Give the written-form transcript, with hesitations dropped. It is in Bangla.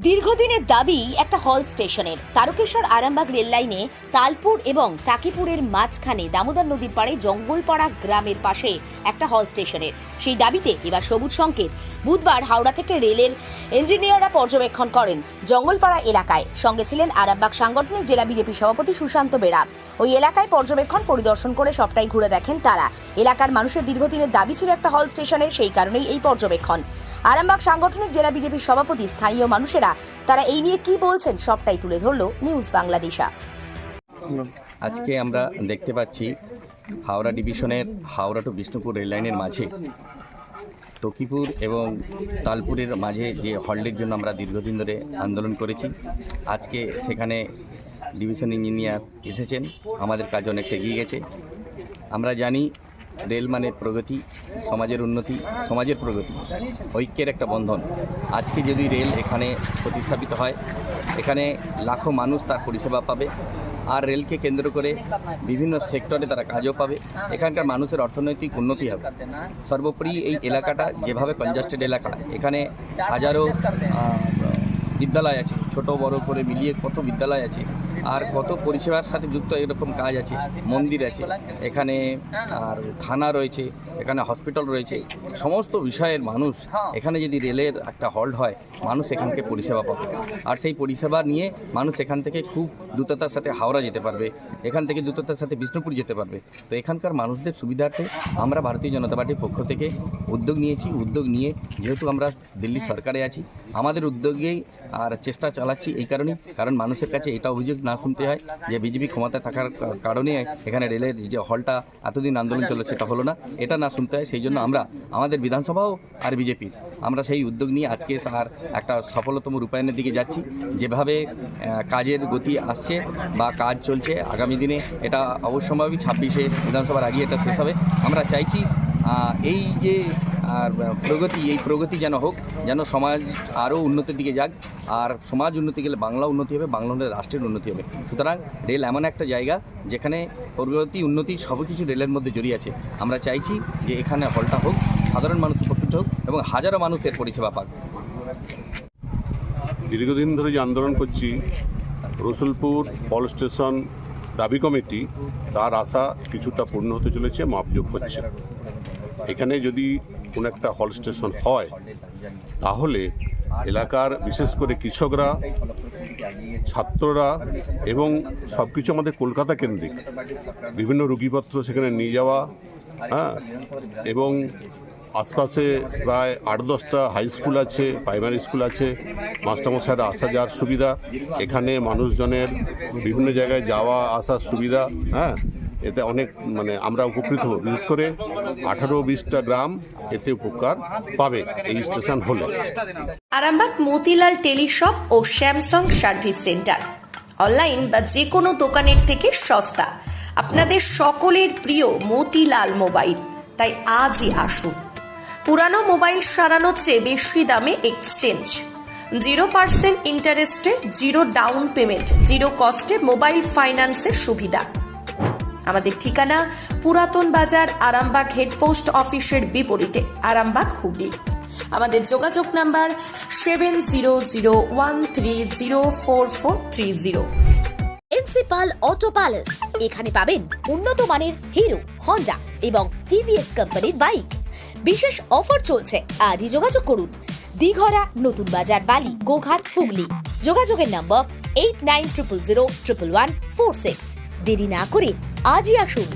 দীর্ঘদিনের দাবি একটা হল স্টেশনের। তারকেশ্বর আরামবাগ রেল লাইনে তালপুর এবং টাকিপুরের মাঝখানে দামোদর নদীর পাড়ে জঙ্গলপাড়া গ্রামের পাশে একটা হল স্টেশনের সেই দাবিতে এবার সবুজ সংকেত। বুধবার হাওড়া থেকে রেলের ইঞ্জিনিয়াররা পর্যবেক্ষণ করেন জঙ্গলপাড়া এলাকায়। সঙ্গে ছিলেন আরামবাগ সাংগঠনিক জেলা বিজেপি সভাপতি সুশান্ত বেরা। ওই এলাকায় পর্যবেক্ষণ পরিদর্শন করে সবটাই ঘুরে দেখেন তারা। এলাকার মানুষের দীর্ঘদিনের দাবি ছিল একটা হল স্টেশনের, সেই কারণেই এই পর্যবেক্ষণ। আরামবাগ সাংগঠনিক জেলা বিজেপি সভাপতি, স্থানীয় মানুষেরা তারা এই নিয়ে কি বলছেন সবটাই তুলে ধরল নিউজ বাংলাদেশা। আজকে আমরা দেখতে পাচ্ছি হাওড়া ডিভিশনের হাওড়া টু বিষ্ণুপুর রেল লাইনের মাঝে তকিপুর এবং তালপুরের মাঝে যে হলটির জন্য আমরা দীর্ঘদিন ধরে আন্দোলন করেছি, আজকে সেখানে ডিভিশন ইঞ্জিনিয়ার এসেছেন। আমাদের কাজ অনেকটা এগিয়ে গেছে। আমরা জানি রেল মানে প্রগতি, সমাজের উন্নতি, সমাজের প্রগতি, ঐক্যের একটা বন্ধন। আজকে যদি রেল এখানে প্রতিস্থাপিত হয়, এখানে লাখো মানুষ তার পরিষেবা পাবে, আর রেলকে কেন্দ্র করে বিভিন্ন সেক্টরে তারা কাজও পাবে। এখানকার মানুষের অর্থনৈতিক উন্নতি হবে। সর্বোপরি এই এলাকাটা যেভাবে কনজাস্টেড এলাকা, এখানে হাজারো বিদ্যালয় আছে, ছোট বড় করে মিলিয়ে কত বিদ্যালয় আছে, আর কত পরিষেবার সাথে যুক্ত এরকম কাজ আছে, মন্দির আছে, এখানে আর থানা রয়েছে, এখানে হসপিটাল রয়েছে। সমস্ত বিষয়ের মানুষ এখানে যদি রেলের একটা হল্ট হয়, মানুষ এখানকে পরিষেবা পাবে, আর সেই পরিষেবা নিয়ে মানুষ এখান থেকে খুব দ্রুততার সাথে হাওড়া যেতে পারবে, এখান থেকে দ্রুততার সাথে বিষ্ণুপুর যেতে পারবে। তো এখানকার মানুষদের সুবিধার্থে আমরা ভারতীয় জনতা পার্টির পক্ষ থেকে উদ্যোগ নিয়েছি। উদ্যোগ নিয়ে যেহেতু আমরা দিল্লি সরকারে আছি, আমাদের উদ্যোগেই আর চেষ্টা চালাচ্ছি এই কারণেই, কারণ মানুষের কাছে এটা অভিযোগ না শুনতে হয় যে বিজেপি ক্ষমতায় থাকার কারণে এখানে রেলের যে হলটা এতদিন আন্দোলন চলে সেটা হলো না, এটা না শুনতে হয়। সেই জন্য আমরা আমাদের বিধানসভাও আর বিজেপির আমরা সেই উদ্যোগ নিয়ে আজকে তার একটা সফলতম রূপায়ণের দিকে যাচ্ছি। যেভাবে কাজের গতি আসছে বা কাজ চলছে, আগামী দিনে এটা অবশ্যম্ভাবী 26শে বিধানসভার আগে এটা শেষ হবে। আমরা চাইছি এই যে আর প্রগতি, এই প্রগতি যেন হোক, যেন সমাজ আরও উন্নতির দিকে যাক, আর সমাজ উন্নতি গেলে বাংলা উন্নতি হবে, বাংলা হলে রাষ্ট্রের উন্নতি হবে। সুতরাং রেল এমন একটা জায়গা যেখানে প্রগতি উন্নতি সব কিছু রেলের মধ্যে জড়িয়ে আছে। আমরা চাইছি যে এখানে হলটা হোক, সাধারণ মানুষ উপকৃত হোক এবং হাজারো মানুষের পরিষেবা পাক। দীর্ঘদিন ধরে যে আন্দোলন করছি, রসুলপুর হল স্টেশন দাবি কমিটি, তার আশা কিছুটা পূর্ণ হতে চলেছে, মাপযোগ হচ্ছে। এখানে যদি কোনো একটা হল স্টেশন হয়, তাহলে এলাকার বিশেষ করে কৃষকরা, ছাত্ররা এবং সব কিছু আমাদের কলকাতা কেন্দ্রিক বিভিন্ন রুগীপত্র সেখানে নিয়ে যাওয়া, এবং আশপাশে প্রায় 8-10টা হাই স্কুল আছে, প্রাইমারি স্কুল আছে, মাস্টারমশাইরা আসা যাওয়ার সুবিধা, এখানে মানুষজনের বিভিন্ন জায়গায় যাওয়া আসার সুবিধা, এতে অনেক আমরা উপকৃত হব। বিশেষ করে 18-20টা গ্রাম এতে উপকার পাবে এই স্টেশন হলে। আরামবাগ মতিলাল টেলিশপ ও স্যামসাং সার্ভিস সেন্টার, অনলাইন বা যে কোনো দোকানের থেকে সস্তা। আপনাদের সকলের প্রিয় মতিলাল মোবাইল, তাই আজই আসুন। পুরানো মোবাইল সারানোর চেয়ে বেশি দামে এক্সচেঞ্জ, 0% ইন্টারেস্টে, 0 ডাউন পেমেন্ট, 0 কস্টে মোবাইল ফাইন্যান্সের সুবিধা। আমাদের ঠিকানা পুরাতন বাজার, আরামবাগ হেডপোস্ট অফিসের বিপরীতে, আরামবাগ, হুগলি। আমাদের যোগাযোগ নাম্বার 7001304430। প্রিন্সিপাল অটো প্যালেস, এখানে পাবেন উন্নত মানের হিরো, হন্ডা এবং টিভিএস কোম্পানির বাইক। বিশেষ অফার চলছে, আজই যোগাযোগ করুন। দিঘরা, নতুন বাজার, বালি, গোঘাট, হুগলি। যোগাযোগের নম্বর 8900011146। দেরি না করে আজই আসুন।